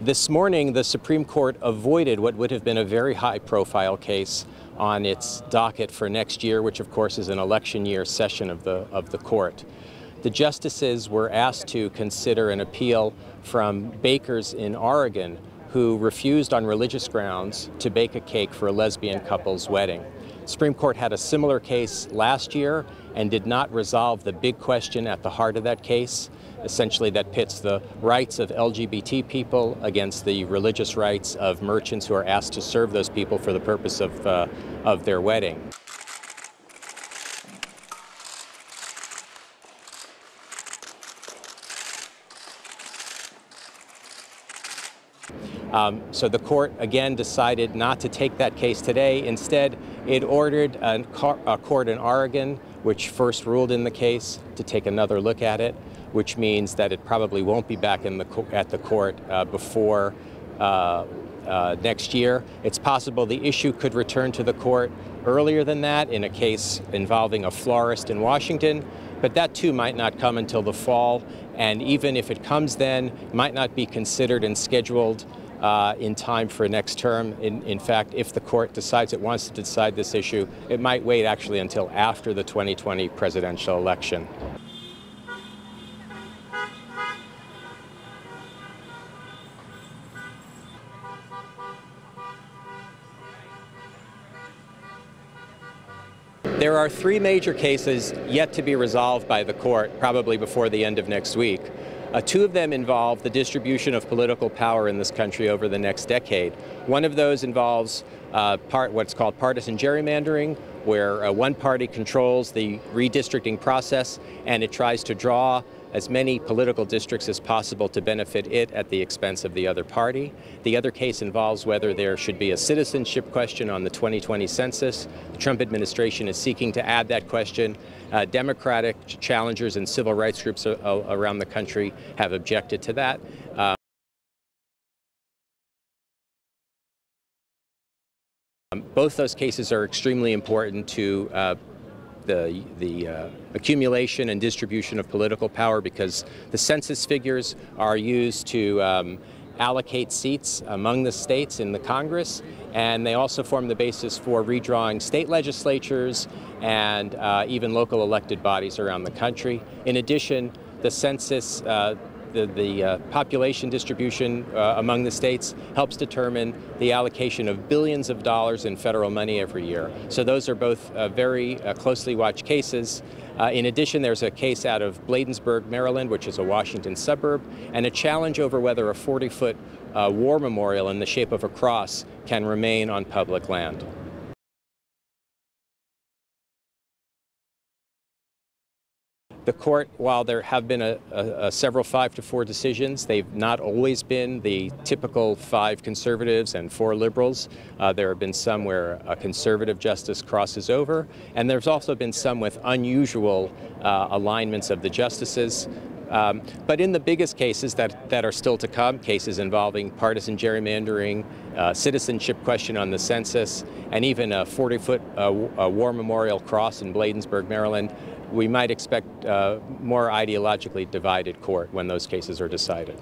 This morning, the Supreme Court avoided what would have been a very high-profile case on its docket for next year, which of course is an election year session of the court. The justices were asked to consider an appeal from bakers in Oregon who refused on religious grounds to bake a cake for a lesbian couple's wedding. The Supreme Court had a similar case last year and did not resolve the big question at the heart of that case, essentially that pits the rights of LGBT people against the religious rights of merchants who are asked to serve those people for the purpose of their wedding. So the court again decided not to take that case today. Instead, it ordered a court in Oregon, which first ruled in the case, to take another look at it, which means that it probably won't be back at the court before next year. It's possible the issue could return to the court earlier than that in a case involving a florist in Washington, but that too might not come until the fall, and even if it comes then, it might not be considered and scheduled in time for next term. In fact, if the court decides it wants to decide this issue, it might wait actually until after the 2020 presidential election. There are three major cases yet to be resolved by the court, probably before the end of next week. Two of them involve the distribution of political power in this country over the next decade. One of those involves what's called partisan gerrymandering, where one party controls the redistricting process and it tries to draw as many political districts as possible to benefit it at the expense of the other party. The other case involves whether there should be a citizenship question on the 2020 census. The Trump administration is seeking to add that question. Democratic challengers and civil rights groups around the country have objected to that. Both those cases are extremely important to the accumulation and distribution of political power, because the census figures are used to allocate seats among the states in the Congress, and they also form the basis for redrawing state legislatures and even local elected bodies around the country. In addition, the census, the population distribution among the states helps determine the allocation of billions of dollars in federal money every year. So those are both very closely watched cases. In addition, there's a case out of Bladensburg, Maryland, which is a Washington suburb, and a challenge over whether a 40-foot war memorial in the shape of a cross can remain on public land. The court, while there have been several 5-4 decisions, they've not always been the typical 5 conservatives and 4 liberals. There have been some where a conservative justice crosses over, and there's also been some with unusual alignments of the justices. But in the biggest cases that are still to come, cases involving partisan gerrymandering, citizenship question on the census, and even a 40-foot war memorial cross in Bladensburg, Maryland, we might expect more ideologically divided court when those cases are decided.